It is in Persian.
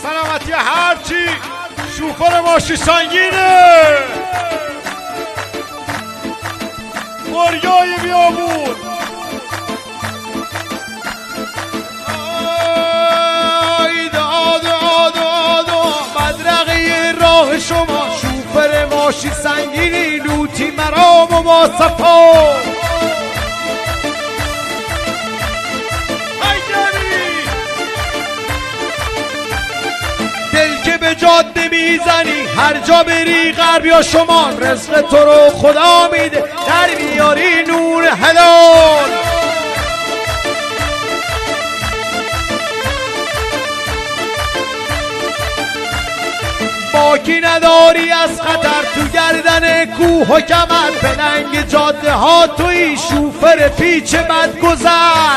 سلامتی هرچی شوفر ماشی سنگینه مریای بیابون مدرقه راه شما شوفر ماشی سنگینی لوتی مرام و ما صفا دل که به جاده میزنی هر جا بری غرب یا شمال رزق تو رو خدا میده در بیاری نور حلال باکی نداری از خطر تو گردن کوه و کمر به ننگ جاده ها توی شوفر پیچ بد گذر